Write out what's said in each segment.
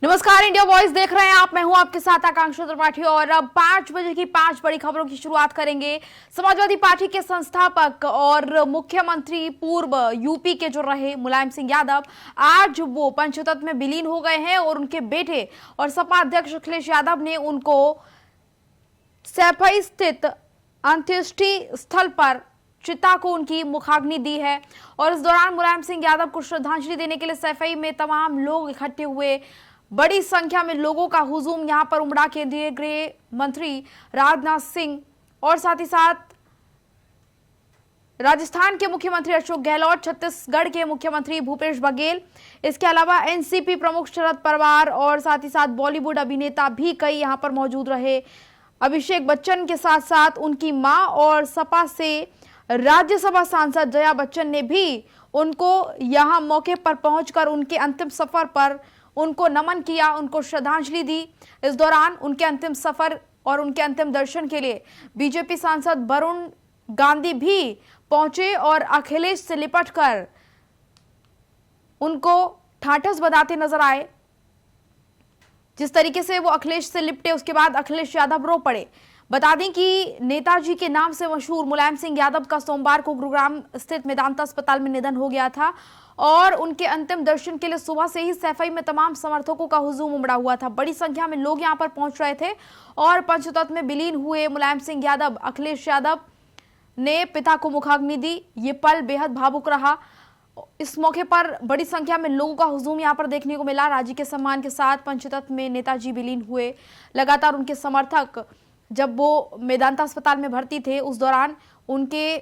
नमस्कार, India voice देख रहे हैं आप। मैं हूं आपके साथ आकांक्षा त्रिपाठी और अब 5 बजे की 5 बड़ी खबरों की शुरुआत करेंगे। समाजवादी पार्टी के संस्थापक और मुख्यमंत्री पूर्व यूपी के जो रहे मुलायम सिंह यादव, आज वो पंचतत्व में विलीन हो गए हैं और उनके बेटे और सपा अध्यक्ष अखिलेश यादव ने उनको सैफई स्थित अंत्येष्टि स्थल पर चिता को उनकी मुखाग्नि दी है। और इस दौरान मुलायम सिंह यादव को श्रद्धांजलि देने के लिए सैफई में तमाम लोग इकट्ठे हुए। बड़ी संख्या में लोगों का हुजूम यहां पर उमड़ा। केंद्रीय गृह मंत्री राजनाथ सिंह और साथ ही साथ राजस्थान के मुख्यमंत्री अशोक गहलोत, छत्तीसगढ़ के मुख्यमंत्री भूपेश बघेल, इसके अलावा एनसीपी प्रमुख शरद पवार और साथ ही साथ बॉलीवुड अभिनेता भी कई यहां पर मौजूद रहे। अभिषेक बच्चन के साथ साथ उनकी मां और सपा से राज्यसभा सांसद जया बच्चन ने भी उनको यहां मौके पर पहुंचकर उनके अंतिम सफर पर उनको नमन किया, उनको श्रद्धांजलि दी। इस दौरान उनके अंतिम सफर और उनके अंतिम दर्शन के लिए बीजेपी सांसद वरुण गांधी भी पहुंचे और अखिलेश से लिपटकर उनको ठाठस बधाते नजर आए। जिस तरीके से वो अखिलेश से लिपटे, उसके बाद अखिलेश यादव रो पड़े। बता दें कि नेताजी के नाम से मशहूर मुलायम सिंह यादव का सोमवार को गुरुग्राम स्थित मेदांता अस्पताल में निधन हो गया था और उनके अंतिम दर्शन के लिए सुबह से ही सैफई में तमाम समर्थकों का हुजूम उमड़ा हुआ था। बड़ी संख्या में लोग यहां पर पहुंच रहे थे और पंचतत्व में विलीन हुए मुलायम सिंह यादव, अखिलेश यादव ने पिता को मुखाग्नि दी। ये पल बेहद भावुक रहा। इस मौके पर बड़ी संख्या में लोगों का हुजूम यहां पर देखने को मिला। राज्य के सम्मान के साथ पंचतत्व में नेताजी विलीन हुए। लगातार उनके समर्थक जब वो मेदांता अस्पताल में भर्ती थे, उस दौरान उनके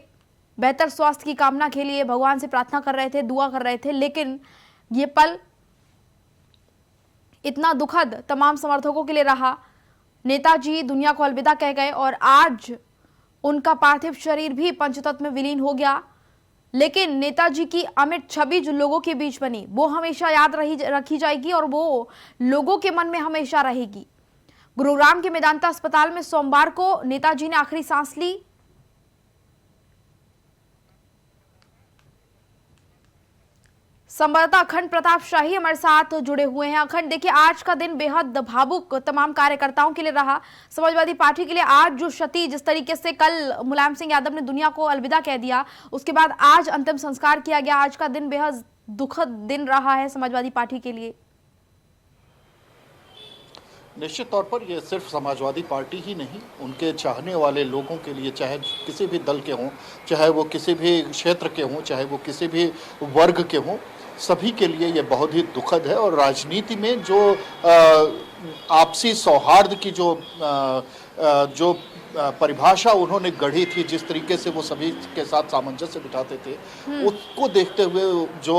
बेहतर स्वास्थ्य की कामना के लिए भगवान से प्रार्थना कर रहे थे, दुआ कर रहे थे। लेकिन ये पल इतना दुखद तमाम समर्थकों के लिए रहा। नेताजी दुनिया को अलविदा कह गए और आज उनका पार्थिव शरीर भी पंचतत्व में विलीन हो गया। लेकिन नेताजी की अमिट छवि जो लोगों के बीच बनी, वो हमेशा याद रखी जाएगी और वो लोगों के मन में हमेशा रहेगी। गुरुग्राम के मेदांता अस्पताल में सोमवार को नेताजी ने आखिरी सांस ली। संवाददाता अखंड प्रताप शाही हमारे साथ जुड़े हुए हैं। अखंड, देखिए आज का दिन बेहद भावुक तमाम कार्यकर्ताओं के लिए रहा। समाजवादी पार्टी के लिए आज जो क्षति, जिस तरीके से कल मुलायम सिंह यादव ने दुनिया को अलविदा कह दिया, उसके बाद आज अंतिम संस्कार किया गया। आज का दिन बेहद दुखद दिन रहा है समाजवादी पार्टी के लिए। निश्चित तौर पर ये सिर्फ समाजवादी पार्टी ही नहीं, उनके चाहने वाले लोगों के लिए, चाहे किसी भी दल के हों, चाहे वो किसी भी क्षेत्र के हों, चाहे वो किसी भी वर्ग के हों, सभी के लिए ये बहुत ही दुखद है। और राजनीति में जो आपसी सौहार्द की जो परिभाषा उन्होंने गढ़ी थी, जिस तरीके से वो सभी के साथ सामंजस्य बिठाते थे, उसको देखते हुए जो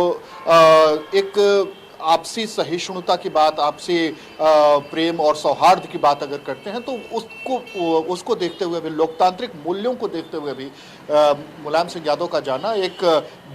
एक आपसी सहिष्णुता की बात, आपसी प्रेम और सौहार्द की बात अगर करते हैं, तो उसको देखते हुए भी, लोकतांत्रिक मूल्यों को देखते हुए भी मुलायम सिंह यादव का जाना एक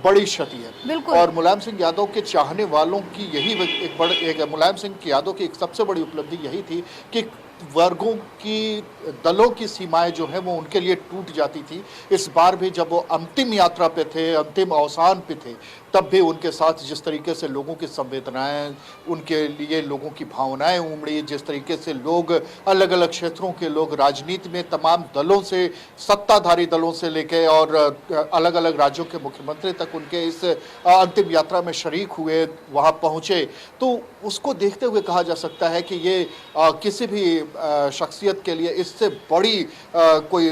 बड़ी क्षति है। और मुलायम सिंह यादव के चाहने वालों की यही मुलायम सिंह यादव की एक सबसे बड़ी उपलब्धि यही थी कि वर्गों की, दलों की सीमाएं जो है वो उनके लिए टूट जाती थी। इस बार भी जब वो अंतिम यात्रा पे थे, अंतिम अवसान पे थे, तब भी उनके साथ जिस तरीके से लोगों की संवेदनाएं, उनके लिए लोगों की भावनाएं उमड़ी, जिस तरीके से लोग, अलग अलग क्षेत्रों के लोग, राजनीति में तमाम दलों से, सत्ताधारी दलों से लेके और अलग अलग राज्यों के मुख्यमंत्री तक उनके इस अंतिम यात्रा में शरीक हुए, वहाँ पहुँचे, तो उसको देखते हुए कहा जा सकता है कि ये किसी भी शख्सियत के लिए इससे बड़ी कोई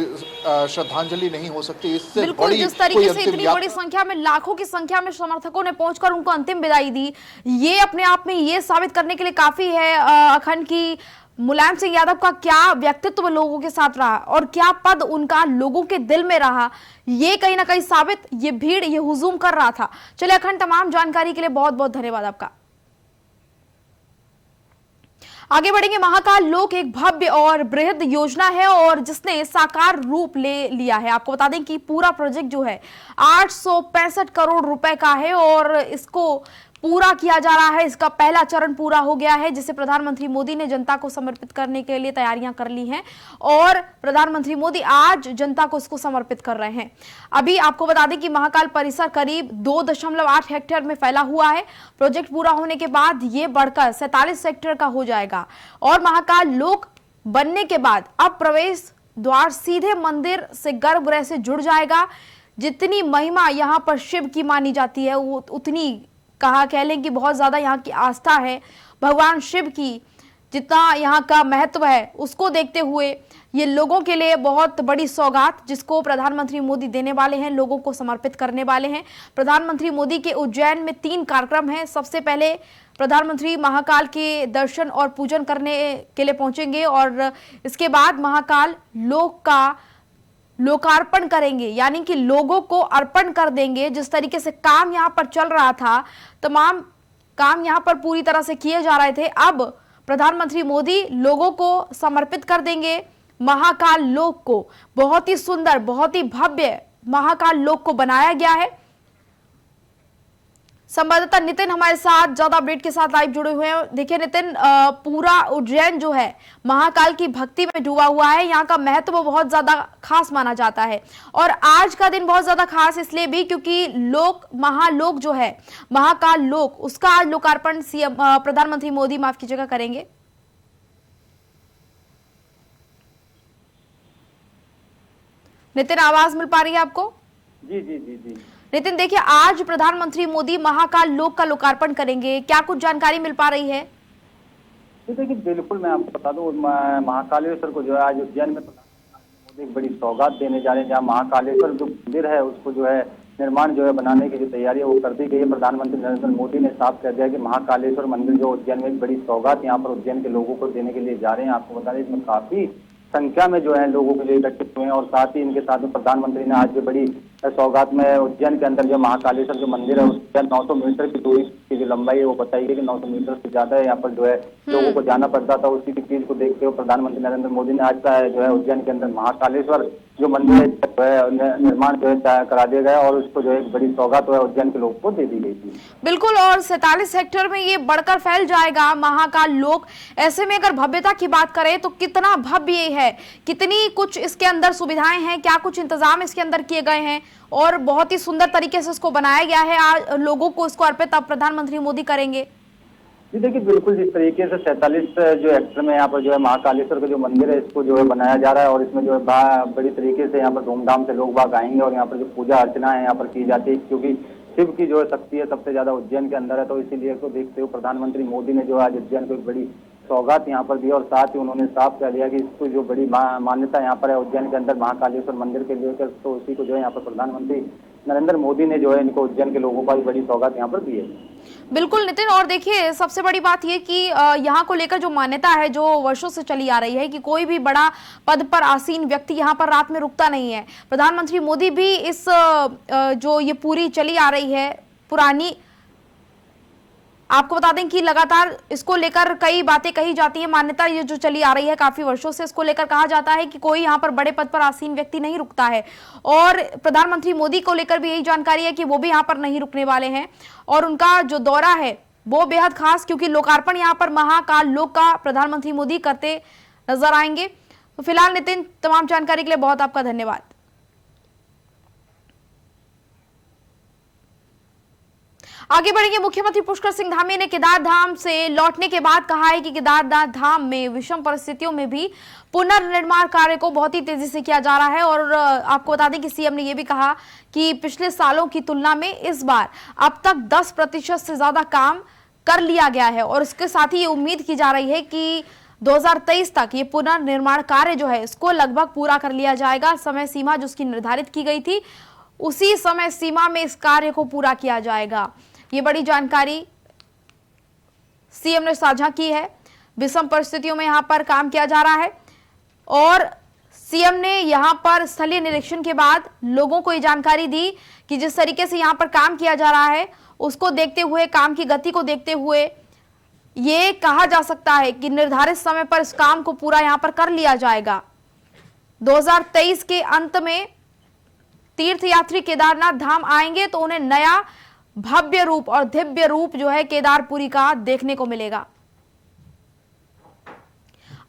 श्रद्धांजलि नहीं हो सकती। इससे बड़ी जिस तरीके से इतनी बड़ी संख्या में, लाखों की संख्या में समर्थकों ने पहुंचकर उनको अंतिम विदाई दी, ये अपने आप में ये साबित करने के लिए काफी है अखंड की मुलायम सिंह यादव का क्या व्यक्तित्व लोगों के साथ रहा और क्या पद उनका लोगों के दिल में रहा। ये कहीं ना कहीं साबित ये भीड़, ये हुजूम कर रहा था। चलिए अखंड, तमाम जानकारी के लिए बहुत बहुत धन्यवाद आपका। आगे बढ़ेंगे। महाकाल लोक एक भव्य और बृहद योजना है और जिसने साकार रूप ले लिया है। आपको बता दें कि पूरा प्रोजेक्ट जो है 865 करोड़ रुपए का है और इसको पूरा किया जा रहा है। इसका पहला चरण पूरा हो गया है, जिसे प्रधानमंत्री मोदी ने जनता को समर्पित करने के लिए तैयारियां कर ली हैं और प्रधानमंत्री मोदी आज जनता को इसको समर्पित कर रहे हैं। अभी आपको बता दें कि महाकाल परिसर करीब 2.8 हेक्टेयर में फैला हुआ है। प्रोजेक्ट पूरा होने के बाद ये बढ़कर 47 हेक्टेयर का हो जाएगा और महाकाल लोक बनने के बाद अब प्रवेश द्वार सीधे मंदिर से गर्भगृह से जुड़ जाएगा। जितनी महिमा यहाँ पर शिव की मानी जाती है, वो उतनी कह लें कि बहुत ज्यादा यहाँ की आस्था है भगवान शिव की। जितना यहाँ का महत्व है उसको देखते हुए ये लोगों के लिए बहुत बड़ी सौगात, जिसको प्रधानमंत्री मोदी देने वाले हैं, लोगों को समर्पित करने वाले हैं। प्रधानमंत्री मोदी के उज्जैन में 3 कार्यक्रम हैं। सबसे पहले प्रधानमंत्री महाकाल के दर्शन और पूजन करने के लिए पहुंचेंगे और इसके बाद महाकाल लोक का लोकार्पण करेंगे, यानी कि लोगों को अर्पण कर देंगे। जिस तरीके से काम यहाँ पर चल रहा था, तमाम काम यहाँ पर पूरी तरह से किए जा रहे थे, अब प्रधानमंत्री मोदी लोगों को समर्पित कर देंगे महाकाल लोक को। बहुत ही सुंदर, बहुत ही भव्य महाकाल लोक को बनाया गया है। संवाददाता नितिन हमारे साथ ज्यादा अपडेट के साथ लाइव जुड़े हुए हैं। देखिए नितिन, पूरा उज्जैन जो है महाकाल की भक्ति में डूबा हुआ है। यहाँ का महत्व बहुत ज्यादा खास माना जाता है और आज का दिन बहुत ज्यादा खास इसलिए भी क्योंकि महालोक जो है महाकाल लोक, उसका आज लोकार्पण सीएम प्रधानमंत्री मोदी माफ कीजिएगा करेंगे। नितिन, आवाज मिल पा रही है आपको? जी जी जी जी नितिन, देखिए आज प्रधानमंत्री मोदी महाकाल लोक का लोकार्पण करेंगे, क्या कुछ जानकारी मिल पा रही है? देखिए बिल्कुल, मैं आपको बता दूं, महाकालेश्वर को जो है आज उज्जैन में प्रधानमंत्री मोदी एक बड़ी सौगात देने जा रहे हैं, जहां महाकालेश्वर जो मंदिर है उसको जो है निर्माण जो है बनाने की जो तैयारी है वो कर दी गई है। प्रधानमंत्री नरेंद्र मोदी ने साफ कह दिया कि महाकालेश्वर मंदिर जो उज्जैन में एक बड़ी सौगात यहाँ पर उज्जैन के लोगों को देने के लिए जा रहे हैं। आपको बता दें इसमें काफी संख्या में जो है लोगों के लिए इकट्ठित हुए हैं और साथ ही इनके साथ में प्रधानमंत्री ने आज जो बड़ी सौगात में उज्जैन के अंदर जो महाकालेश्वर जो मंदिर है उसके 900 मीटर की दूरी की जो लंबाई है वो बताई गई कि 900 मीटर से ज्यादा है यहाँ पर जो है लोगों को जाना पड़ता था। उसी की चीज को देखते हुए प्रधानमंत्री नरेंद्र मोदी ने आज का जो है उज्जैन के अंदर महाकालेश्वर जो मंदिर है निर्माण जो है करा दिया गया और उसको जो है एक बड़ी सौगात जो है उज्जैन के लोगों को दे दी गई थी। बिल्कुल, और 47 हेक्टेयर में ये बढ़कर फैल जाएगा महाकाल लोक। ऐसे में अगर भव्यता की बात करें तो कितना भव्य ये है, कितनी कुछ इसके अंदर सुविधाएं हैं, क्या कुछ इंतजाम इसके अंदर किए गए हैं और बहुत ही सुंदर तरीके से इसको बनाया गया है। आज लोगों को इसको अर्पित अब प्रधानमंत्री मोदी करेंगे। जी देखिए बिल्कुल, जिस तरीके से 47 जो हेक्टेयर में यहाँ पर जो है महाकालेश्वर का जो मंदिर है इसको जो है बनाया जा रहा है और इसमें जो है बड़ी तरीके से यहाँ पर धूमधाम से लोग बाग आएंगे और यहाँ पर जो पूजा अर्चना है यहाँ पर की जाती है, क्योंकि शिव की जो है शक्ति है सबसे ज्यादा उज्जैन के अंदर है। तो इसीलिए इसको देखते हुए प्रधानमंत्री मोदी ने जो आज उज्जैन को एक बड़ी सौगात यहाँ पर दी और साथ ही उन्होंने साफ कह दिया कि इसको जो बड़ी मान्यता यहाँ पर है उज्जैन के अंदर महाकालेश्वर मंदिर के लेकर, तो उसी को जो है यहाँ पर प्रधानमंत्री नरेंद्र मोदी ने जो है इनको उज्जैन के लोगों को बड़ी सौगात यहाँ पर दी है। बिल्कुल नितिन, और देखिए सबसे बड़ी बात ये कि यहाँ को लेकर जो मान्यता है जो वर्षों से चली आ रही है कि कोई भी बड़ा पद पर आसीन व्यक्ति यहाँ पर रात में रुकता नहीं है। प्रधानमंत्री मोदी भी इस जो ये पूरी चली आ रही है पुरानी, आपको बता दें कि लगातार इसको लेकर कई बातें कही जाती हैं। मान्यता ये जो चली आ रही है काफी वर्षों से, इसको लेकर कहा जाता है कि कोई यहाँ पर बड़े पद पर आसीन व्यक्ति नहीं रुकता है और प्रधानमंत्री मोदी को लेकर भी यही जानकारी है कि वो भी यहाँ पर नहीं रुकने वाले हैं और उनका जो दौरा है वो बेहद खास, क्योंकि लोकार्पण यहाँ पर महाकाल लोक का प्रधानमंत्री मोदी करते नजर आएंगे। तो फिलहाल नितिन, तमाम जानकारी के लिए बहुत आपका धन्यवाद। आगे बढ़ेंगे। मुख्यमंत्री पुष्कर सिंह धामी ने केदारधाम से लौटने के बाद कहा है कि केदारनाथ धाम में विषम परिस्थितियों में भी पुनर्निर्माण कार्य को बहुत ही तेजी से किया जा रहा है और आपको बता दें कि सीएम ने यह भी कहा कि पिछले सालों की तुलना में इस बार अब तक 10% से ज्यादा काम कर लिया गया है और इसके साथ ही ये उम्मीद की जा रही है कि 2023 तक ये पुनर्निर्माण कार्य जो है इसको लगभग पूरा कर लिया जाएगा। समय सीमा जो उसकी निर्धारित की गई थी उसी समय सीमा में इस कार्य को पूरा किया जाएगा। ये बड़ी जानकारी सीएम ने साझा की है। विषम परिस्थितियों में यहां पर काम किया जा रहा है और सीएम ने यहां पर स्थलीय निरीक्षण के बाद लोगों को ये जानकारी दी कि जिस तरीके से यहां पर काम किया जा रहा है उसको देखते हुए, काम की गति को देखते हुए ये कहा जा सकता है कि निर्धारित समय पर इस काम को पूरा यहां पर कर लिया जाएगा। 2023 के अंत में तीर्थयात्री केदारनाथ धाम आएंगे तो उन्हें नया भव्य रूप और दिव्य रूप जो है केदारपुरी का देखने को मिलेगा।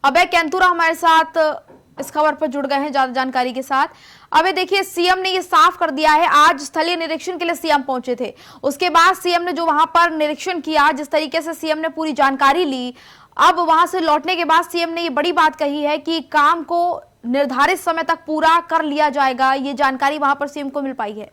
अभय कैंतुरा हमारे साथ इस खबर पर जुड़ गए हैं ज्यादा जानकारी के साथ। अबे देखिए, सीएम ने ये साफ कर दिया है, आज स्थलीय निरीक्षण के लिए सीएम पहुंचे थे, उसके बाद सीएम ने जो वहां पर निरीक्षण किया, जिस तरीके से सीएम ने पूरी जानकारी ली, अब वहां से लौटने के बाद सीएम ने ये बड़ी बात कही है कि काम को निर्धारित समय तक पूरा कर लिया जाएगा। ये जानकारी वहां पर सीएम को मिल पाई है।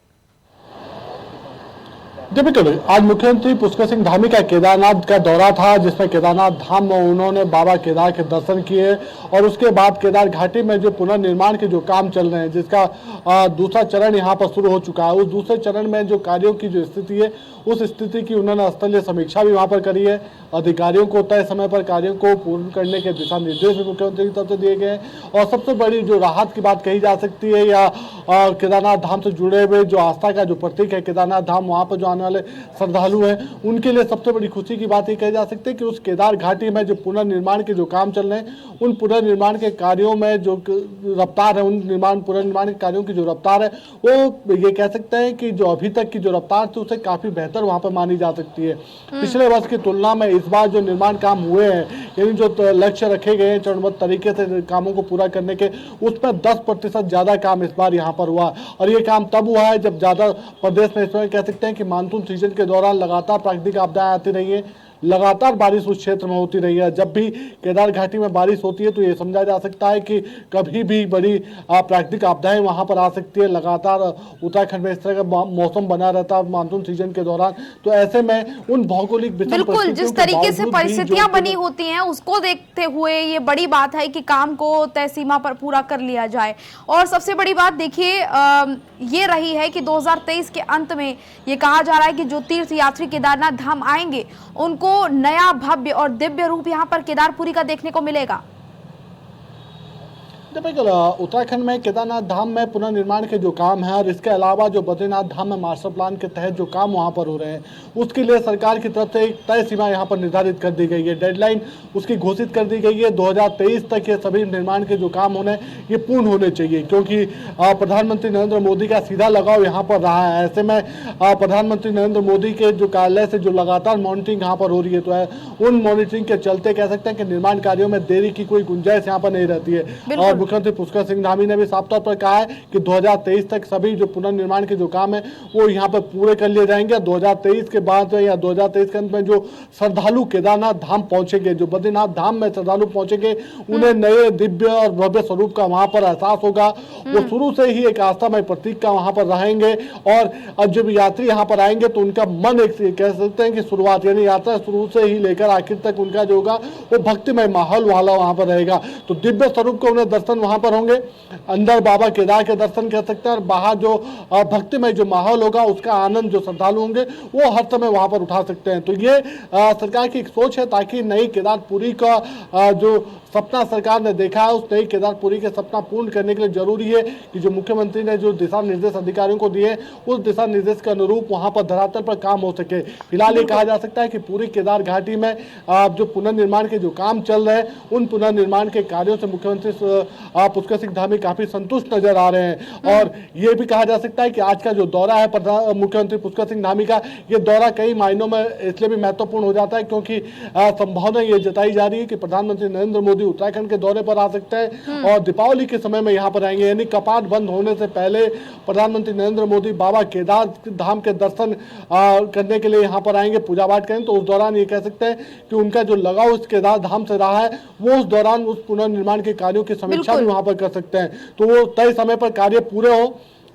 बिल्कुल, आज मुख्यमंत्री पुष्कर सिंह धामी का केदारनाथ का दौरा था, जिसमें केदारनाथ धाम में उन्होंने बाबा केदार के दर्शन किए और उसके बाद केदार घाटी में जो पुनर्निर्माण के जो काम चल रहे हैं, जिसका दूसरा चरण यहां पर शुरू हो चुका है, उस दूसरे चरण में जो कार्यों की जो स्थिति है, उस स्थिति की उन्होंने स्थलीय समीक्षा भी वहां पर करी है। अधिकारियों को तय समय पर कार्यों को पूर्ण करने के दिशा निर्देश भी मुख्यमंत्री की तरफ से दिए गए हैं। और सबसे बड़ी जो राहत की बात कही जा सकती है, या केदारनाथ धाम से जुड़े हुए जो आस्था का जो प्रतीक है केदारनाथ धाम, वहां पर जो आने वाले श्रद्धालु हैं, उनके लिए सबसे बड़ी खुशी की बात ये कही जा सकती है कि उस केदार घाटी में जो पुनर्निर्माण के जो काम चल रहे हैं, उन पुनर्निर्माण के कार्यों में जो रफ्तार है, उन पुनर्निर्माण के कार्यों की जो रफ्तार है, वो ये कह सकते हैं कि जो अभी तक की जो रफ्तार थी उससे काफी बेहतर वहां पर मानी जा सकती है। पिछले वर्ष की तुलना में इस बार जो निर्माण काम हुए हैं, यानी जो लक्ष्य रखे गए हैं चरणबद्ध तरीके से कामों को पूरा करने के, उसमें 10% ज्यादा काम इस बार यहाँ पर हुआ। और ये काम तब हुआ है जब ज्यादा प्रदेश में इस समय कह सकते हैं कि मानसून सीजन के दौरान लगातार प्राकृतिक आपदाएं आती रही है, लगातार बारिश उस क्षेत्र में होती रही है। जब भी केदार घाटी में बारिश होती है तो ये समझा जा सकता है कि कभी भी बड़ी प्राकृतिक आपदाएं वहां पर आ सकती है। लगातार उत्तराखंड में इस तरह का मौसम बना रहता है मानसून सीजन के दौरान, तो ऐसे में उन भौगोलिक बिल्कुल जिस तरीके से परिस्थितियां बनी होती हैं उसको देखते हुए ये बड़ी बात है कि काम को तय सीमा पर पूरा कर लिया जाए। और सबसे बड़ी बात देखिए ये रही है कि 2023 के अंत में ये कहा जा रहा है कि जो तीर्थ यात्री केदारनाथ धाम आएंगे उनको नया भव्य और दिव्य रूप यहां पर केदारपुरी का देखने को मिलेगा। उत्तराखंड में केदारनाथ धाम में पुनर्निर्माण के जो काम है और इसके अलावा जो बद्रीनाथ धाम में मास्टर प्लान के तहत जो काम वहां पर हो रहे हैं, उसके लिए सरकार की तरफ से एक तय सीमा यहां पर निर्धारित कर दी गई है। डेडलाइन उसकी घोषित कर दी गई है, 2023 तक ये सभी निर्माण के जो काम होने ये पूर्ण होने चाहिए, क्योंकि प्रधानमंत्री नरेंद्र मोदी का सीधा लगाव यहाँ पर रहा है। ऐसे में प्रधानमंत्री नरेंद्र मोदी के जो कार्यालय से जो लगातार मॉनिटरिंग यहाँ पर हो रही है, तो उन मॉनिटरिंग के चलते कह सकते हैं कि निर्माण कार्यों में देरी की कोई गुंजाइश यहाँ पर नहीं रहती है। और मुख्यमंत्री पुष्कर सिंह धामी ने भी साफ तौर पर कहा है कि 2023 तक सभी जो पुनर्निर्माण के जो काम है वो यहाँ पर पूरे कर लिए जाएंगे। 2023 के बाद या 2023 के अंत में जो श्रद्धालु केदारनाथ धाम पहुंचेंगे, जो बद्रीनाथ धाम में श्रद्धालु पहुंचेंगे, उन्हें नए दिव्य और भव्य स्वरूप का वहां पर एहसास होगा। वो शुरू से ही एक आस्थामय प्रतीक का वहां पर रहेंगे और जब यात्री यहाँ पर आएंगे तो उनका मन एक कह सकते हैं कि शुरुआत यानी यात्रा शुरू से ही लेकर आखिर तक उनका जो होगा वो भक्तिमय माहौल वाला वहां पर रहेगा। तो दिव्य स्वरूप का उन्हें दर्शन वहां पर होंगे, अंदर बाबा केदार के दर्शन कर सकते हैं और बाहर जो भक्तिमय जो माहौल होगा उसका आनंद जो श्रद्धालु होंगे वो हर समय वहां पर उठा सकते हैं। तो ये सरकार की एक सोच है ताकि नई केदारपुरी का जो सपना सरकार ने देखा है उस नई केदारपुरी के सपना पूर्ण करने के लिए जरूरी है कि जो मुख्यमंत्री ने जो दिशा निर्देश अधिकारियों को दिए उस दिशा निर्देश के अनुरूप वहां पर धरातल पर काम हो सके। फिलहाल ये कहा जा सकता है कि पूरी केदार घाटी में जो पुनर्निर्माण के जो काम चल रहे हैं उन पुनर्निर्माण के कार्यों से मुख्यमंत्री पुष्कर सिंह धामी काफी संतुष्ट नजर आ रहे हैं। और ये भी कहा जा सकता है कि आज का जो दौरा है मुख्यमंत्री पुष्कर सिंह धामी का, ये दौरा कई मायनों में इसलिए भी महत्वपूर्ण हो जाता है क्योंकि संभावना ये जताई जा रही है कि प्रधानमंत्री नरेंद्र मोदी उत्तराखंड के दौरे पर आ सकते हैं और दीपावली के समय में यहाँ पर आएंगे, यानी कपाट बंद होने से पहले प्रधानमंत्री नरेंद्र मोदी बाबा केदार धाम के दर्शन करने के लिए यहाँ पर आएंगे, पूजा पाठ करेंगे। तो उस दौरान ये कह सकते हैं कि उनका जो लगाव उस केदार धाम से रहा है वो उस दौरान उस पुनर्निर्माण के कार्यों की समीक्षा भी वहां पर कर सकते हैं। तो वो तय समय पर कार्य पूरे हो,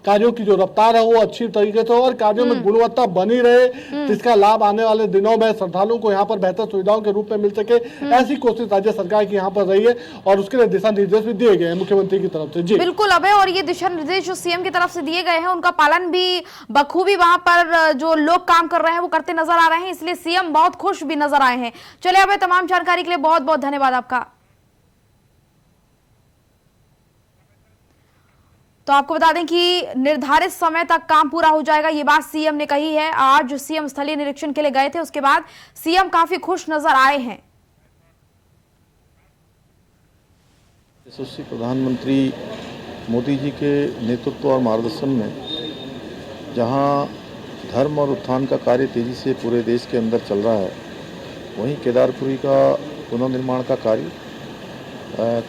कार्यों की जो रफ्तार है वो अच्छी तरीके से हो और कार्यों में गुणवत्ता बनी रहे, जिसका लाभ आने वाले दिनों में श्रद्धालुओं को यहाँ पर बेहतर सुविधाओं के रूप में मिल सके, ऐसी कोशिश राज्य सरकार की यहाँ पर रही है और उसके लिए दिशा निर्देश भी दिए गए हैं मुख्यमंत्री की तरफ से। जी बिल्कुल अभय, और ये दिशा निर्देश जो सीएम की तरफ से दिए गए हैं उनका पालन भी बखूबी वहां पर जो लोग काम कर रहे हैं वो करते नजर आ रहे हैं, इसलिए सीएम बहुत खुश भी नजर आए हैं। चलिए अभय, तमाम जानकारी के लिए बहुत बहुत धन्यवाद आपका। तो आपको बता दें कि निर्धारित समय तक काम पूरा हो जाएगा, ये बात सीएम ने कही है। आज सीएम स्थलीय निरीक्षण के लिए गए थे, उसके बाद सीएम काफी खुश नजर आए हैं। यशस्वी प्रधानमंत्री मोदी जी के नेतृत्व और मार्गदर्शन में जहां धर्म और उत्थान का कार्य तेज़ी से पूरे देश के अंदर चल रहा है, वहीं केदारपुरी का पुनर्निर्माण का कार्य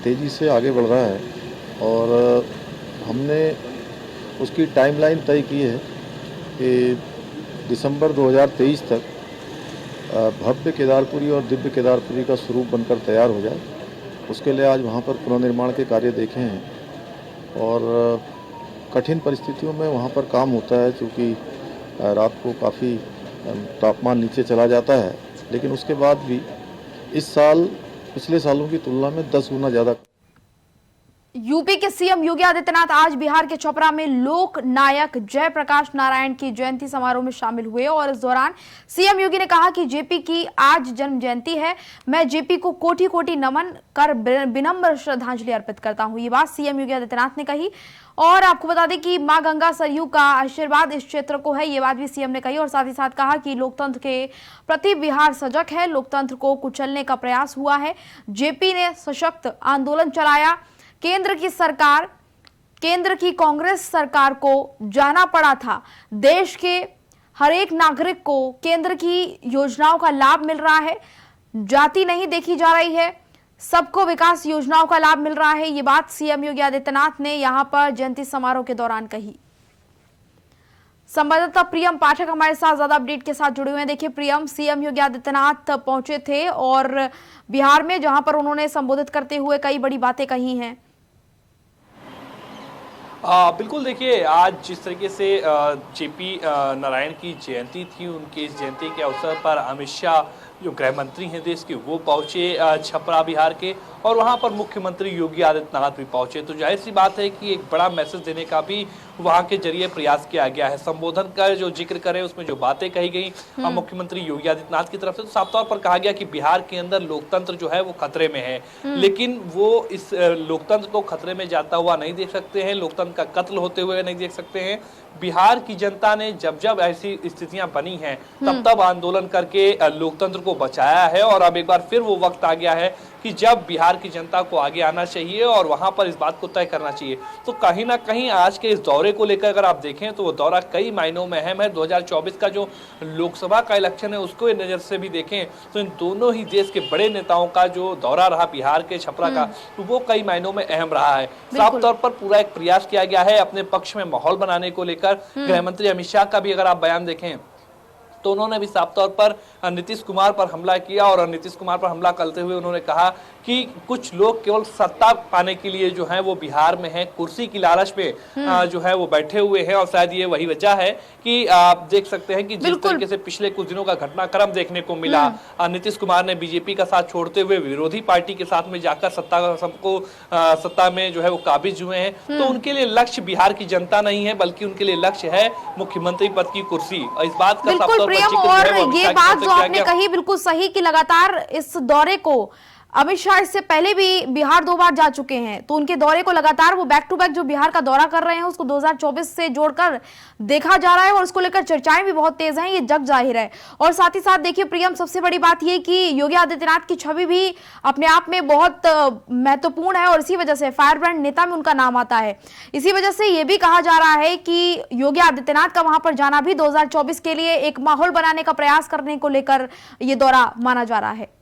तेज़ी से आगे बढ़ रहा है और हमने उसकी टाइमलाइन तय की है कि दिसंबर 2023 तक भव्य केदारपुरी और दिव्य केदारपुरी का स्वरूप बनकर तैयार हो जाए। उसके लिए आज वहाँ पर पुनर्निर्माण के कार्य देखे हैं और कठिन परिस्थितियों में वहाँ पर काम होता है, क्योंकि रात को काफ़ी तापमान नीचे चला जाता है, लेकिन उसके बाद भी इस साल पिछले सालों की तुलना में 10 गुना ज़्यादा। यूपी के सीएम योगी आदित्यनाथ आज बिहार के छपरा में लोक नायक जयप्रकाश नारायण की जयंती समारोह में शामिल हुए और इस दौरान सीएम योगी ने कहा कि जेपी की आज जन्म जयंती है। मैं जेपी को कोटि कोटि नमन कर विनम्र श्रद्धांजलि अर्पित करता हूं। ये बात सीएम योगी आदित्यनाथ ने कही और आपको बता दें कि मां गंगा सरयू का आशीर्वाद इस क्षेत्र को है, ये बात भी सीएम ने कही और साथ ही साथ कहा कि लोकतंत्र के प्रति बिहार सजग है, लोकतंत्र को कुचलने का प्रयास हुआ है। जेपी ने सशक्त आंदोलन चलाया। केंद्र की कांग्रेस सरकार को जाना पड़ा था। देश के हर एक नागरिक को केंद्र की योजनाओं का लाभ मिल रहा है, जाति नहीं देखी जा रही है, सबको विकास योजनाओं का लाभ मिल रहा है। ये बात सीएम योगी आदित्यनाथ ने यहां पर जयंती समारोह के दौरान कही। संवाददाता प्रियम पाठक हमारे साथ ज्यादा अपडेट के साथ जुड़े हुए हैं। देखिए प्रियम, सीएम योगी आदित्यनाथ पहुंचे थे और बिहार में, जहां पर उन्होंने संबोधित करते हुए कई बड़ी बातें कही हैं। बिल्कुल, देखिए आज जिस तरीके से जेपी नारायण की जयंती थी, उनकी इस जयंती के अवसर पर अमित शाह जो गृह मंत्री हैं देश के, वो पहुंचे छपरा बिहार के और वहां पर मुख्यमंत्री योगी आदित्यनाथ भी पहुंचे। तो जाहिर सी बात है कि एक बड़ा मैसेज देने का भी वहां के जरिए प्रयास किया गया है। संबोधन का जो जिक्र करें, उसमें जो बातें कही गई मुख्यमंत्री योगी आदित्यनाथ की तरफ से, तो साफ तौर पर कहा गया कि बिहार के अंदर लोकतंत्र जो है वो खतरे में है, लेकिन वो इस लोकतंत्र को खतरे में जाता हुआ नहीं देख सकते हैं, लोकतंत्र का कत्ल होते हुए नहीं देख सकते हैं। बिहार की जनता ने जब जब ऐसी स्थितियां बनी हैं तब तब आंदोलन करके लोकतंत्र को बचाया है और अब एक बार फिर वो वक्त आ गया है कि जब बिहार की जनता को आगे आना चाहिए और वहां पर इस बात को तय करना चाहिए। तो कहीं ना कहीं आज के इस दौरे को लेकर अगर आप देखें तो वो दौरा कई मायनों में अहम है। 2024 का जो लोकसभा का इलेक्शन है उसको नजर से भी देखें तो इन दोनों ही देश के बड़े नेताओं का जो दौरा रहा बिहार के छपरा का, तो वो कई मायनों में अहम रहा है। साफ तौर पर पूरा एक प्रयास किया गया है अपने पक्ष में माहौल बनाने को लेकर। गृह मंत्री अमित शाह का भी अगर आप बयान देखें तो उन्होंने भी साफ तौर पर नीतीश कुमार पर हमला किया और नीतीश कुमार पर हमला करते हुए उन्होंने कहा कि कुछ लोग केवल सत्ता पाने के लिए जो है वो बिहार में है, कुर्सी की लालच में जो है वो बैठे हुए हैं और शायद ये वही वजह है कि आप देख सकते हैं कि जिस तरीके से पिछले कुछ दिनों का घटनाक्रम देखने को मिला, नीतीश कुमार ने बीजेपी का साथ छोड़ते हुए विरोधी पार्टी के साथ में जाकर सत्ता में जो है वो काबिज हुए हैं। तो उनके लिए लक्ष्य बिहार की जनता नहीं है, बल्कि उनके लिए लक्ष्य है मुख्यमंत्री पद की कुर्सी। और इस बात का साफ तौर पर जिक्र और है वो ये बात जो आपने कही बिल्कुल सही कि लगातार इस दौरे को अमित शाह इससे पहले भी बिहार 2 बार जा चुके हैं, तो उनके दौरे को लगातार वो बैक टू बैक जो बिहार का दौरा कर रहे हैं उसको 2024 से जोड़कर देखा जा रहा है और उसको लेकर चर्चाएं भी बहुत तेज हैं, ये जग जाहिर है। और साथ ही साथ देखिए प्रियम, सबसे बड़ी बात ये कि योगी आदित्यनाथ की छवि भी अपने आप में बहुत महत्वपूर्ण है और इसी वजह से फायर ब्रांड नेता में उनका नाम आता है। इसी वजह से ये भी कहा जा रहा है कि योगी आदित्यनाथ का वहां पर जाना भी 2024 के लिए एक माहौल बनाने का प्रयास करने को लेकर ये दौरा माना जा रहा है।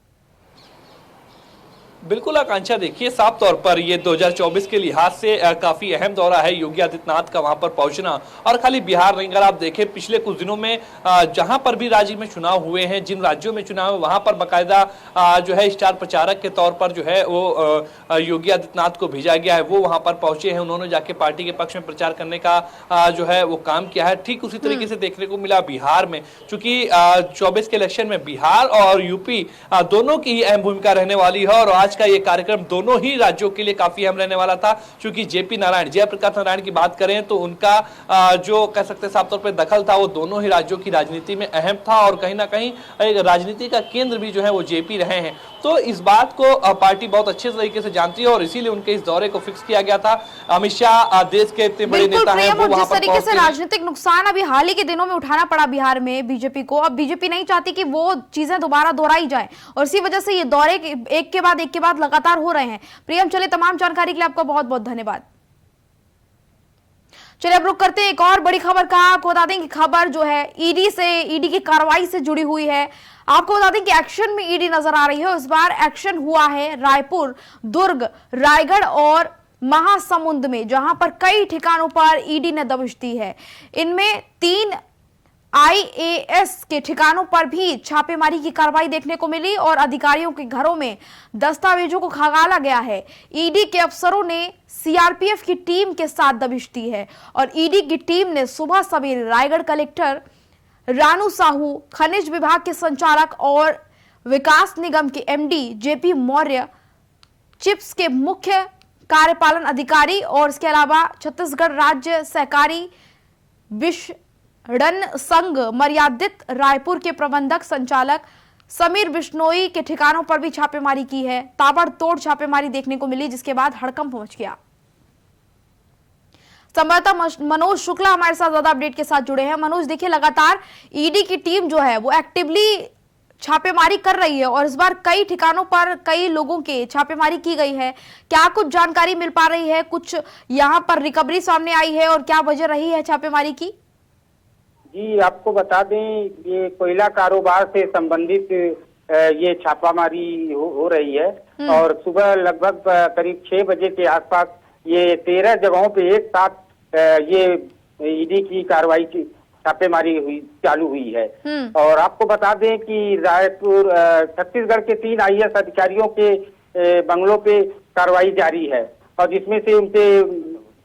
बिल्कुल आकांक्षा, देखिए साफ तौर पर ये 2024 के लिहाज से काफी अहम दौरा है योगी आदित्यनाथ का वहां पर पहुंचना। और खाली बिहार नहीं, अगर आप देखें पिछले कुछ दिनों में जहां पर भी राज्य में चुनाव हुए हैं, जिन राज्यों में चुनाव है, वहां पर बाकायदा जो है स्टार प्रचारक के तौर पर जो है वो योगी आदित्यनाथ को भेजा गया है, वो वहां पर पहुंचे हैं, उन्होंने जाके पार्टी के पक्ष में प्रचार करने का जो है वो काम किया है। ठीक उसी तरीके से देखने को मिला बिहार में, चूंकि 24 के इलेक्शन में बिहार और यूपी दोनों की अहम भूमिका रहने वाली है और आज का ये कार्यक्रम दोनों ही राज्यों के लिए काफी अहम रहने वाला था। क्योंकि जेपी नारायण, जयप्रकाश नारायण की बात करें तो उनका जो कह सकते साफ तौर पर दखल था वो दोनों ही राज्यों की राजनीति में अहम था और कहीं ना कहीं एक राजनीति का केंद्र भी जो है वो जेपी रहे हैं। तो इस बात को पार्टी बहुत अच्छे तरीके से जानती है और इसीलिए उनके इस दौरे को फिक्स किया गया था। अमित शाह देश के इतने बड़े नेता हैं, वो वहां पर तरीके से राजनीतिक नुकसान अभी हाल ही के दिनों में उठाना पड़ा बिहार में बीजेपी को, अब बीजेपी नहीं चाहती कि वो चीजें दोबारा दोहराई जाए और इसी वजह से ये दौरे एक के बाद लगातार हो रहे हैं। प्रियम, चले, तमाम जानकारी के लिए आपका बहुत बहुत धन्यवाद। चलिए अब रुक करते हैं एक और बड़ी खबर का। आपको बता दें कि खबर जो है ईडी की कार्रवाई से जुड़ी हुई है। आपको बता दें कि एक्शन में ईडी नजर आ रही है। इस बार एक्शन हुआ है रायपुर, दुर्ग, रायगढ़ और महासमुंद में, जहां पर कई ठिकानों पर ईडी ने दबिश दी है। इनमें 3 IAS के ठिकानों पर भी छापेमारी की कार्रवाई देखने को मिली और अधिकारियों के घरों में दस्तावेजों को खंगाला गया है। ईडी के अफसरों ने CRPF की टीम के साथ दबिश दी है और ईडी की टीम ने सुबह सवेरे रायगढ़ कलेक्टर रानू साहू, खनिज विभाग के संचालक और विकास निगम के MD JP मौर्य, चिप्स के मुख्य कार्यपालन अधिकारी और इसके अलावा छत्तीसगढ़ राज्य सहकारी विपणन संघ मर्यादित रायपुर के प्रबंधक संचालक समीर बिश्नोई के ठिकानों पर भी छापेमारी की है। ताबड़तोड़ छापेमारी देखने को मिली, जिसके बाद हड़कंप मच गया। संवाददाता मनोज शुक्ला हमारे साथ ज्यादा अपडेट के साथ जुड़े हैं। मनोज, देखिए लगातार ईडी की टीम जो है वो एक्टिवली छापेमारी कर रही है और इस बार कई ठिकानों पर कई लोगों के छापेमारी की गई है। क्या कुछ जानकारी मिल पा रही है? कुछ यहाँ पर रिकवरी सामने आई है और क्या वजह रही है छापेमारी की? जी, आपको बता दें, ये कोयला कारोबार से संबंधित ये छापामारी हो रही है और सुबह लगभग करीब 6 बजे के आसपास ये 13 जगहों पे एक साथ ये ईडी की कार्रवाई की छापेमारी चालू हुई है। और आपको बता दें कि रायपुर छत्तीसगढ़ के 3 IAS अधिकारियों के बंगलों पे कार्रवाई जारी है और जिसमें से उनके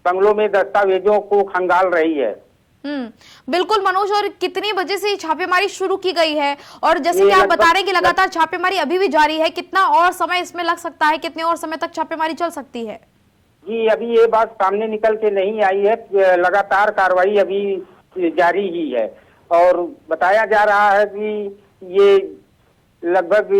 बंगलों में दस्तावेजों को खंगाल रही है। बिल्कुल मनोज, और कितनी बजे से छापेमारी शुरू की गई है? और जैसे कि आप बता रहे हैं कि लगातार छापेमारी अभी भी जारी है, कितना और समय इसमें लग सकता है? कितने और समय तक छापेमारी चल सकती है? जी, अभी ये बात सामने निकल के नहीं आई है। लगातार कार्रवाई अभी जारी ही है और बताया जा रहा है कि ये लगभग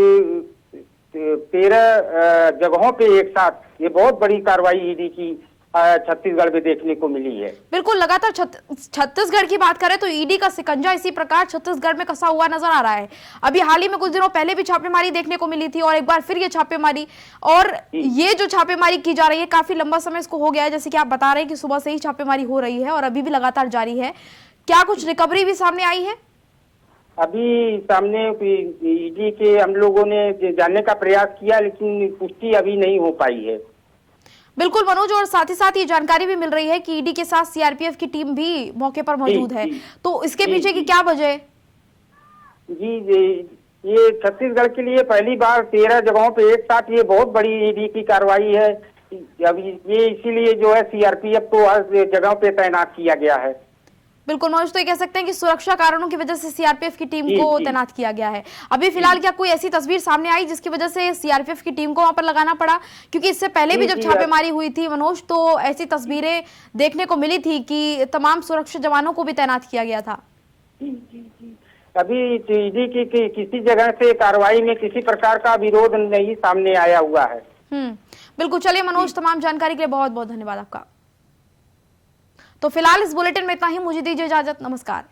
13 जगहों पे एक साथ ये बहुत बड़ी कार्रवाई ईडी की छत्तीसगढ़ में देखने को मिली है। बिल्कुल, लगातार छत्तीसगढ़ की बात करें तो ईडी का शिकंजा इसी प्रकार छत्तीसगढ़ में कसा हुआ नजर आ रहा है। अभी हाल ही में कुछ दिनों पहले भी छापेमारी देखने को मिली थी और एक बार फिर ये छापेमारी, और ये जो छापेमारी की जा रही है काफी लंबा समय इसको हो गया है। जैसे कि आप बता रहे हैं कि सुबह से ही छापेमारी हो रही है और अभी भी लगातार जारी है। क्या कुछ रिकवरी भी सामने आई है? अभी सामने ईडी के हम लोगों ने जानने का प्रयास किया लेकिन पुष्टि अभी नहीं हो पाई है। बिल्कुल मनोज, और साथ ही साथ ये जानकारी भी मिल रही है कि ईडी के साथ CRPF की टीम भी मौके पर मौजूद है। तो इसके पीछे की क्या वजह है? जी, ये छत्तीसगढ़ के लिए पहली बार 13 जगहों पे एक साथ ये बहुत बड़ी ईडी की कार्रवाई है। अब ये इसीलिए जो है CRPF को हर जगह पे तैनात किया गया है। बिल्कुल मनोज, तो ये कह सकते हैं कि सुरक्षा कारणों की वजह से CRPF की टीम को तैनात किया गया है। अभी फिलहाल क्या कोई ऐसी तस्वीर सामने आई जिसकी वजह से CRPF की टीम को वहां पर लगाना पड़ा? क्योंकि इससे पहले भी जब छापेमारी हुई थी मनोज, तो ऐसी तस्वीरें देखने को मिली थी कि तमाम सुरक्षा जवानों को भी तैनात किया गया था। अभी ईडी की किसी जगह से कार्रवाई में किसी प्रकार का विरोध नहीं सामने आया हुआ है। बिल्कुल, चलिए मनोज, तमाम जानकारी के लिए बहुत बहुत धन्यवाद आपका। तो फिलहाल इस बुलेटिन में इतना ही, मुझे दीजिए इजाजत, नमस्कार।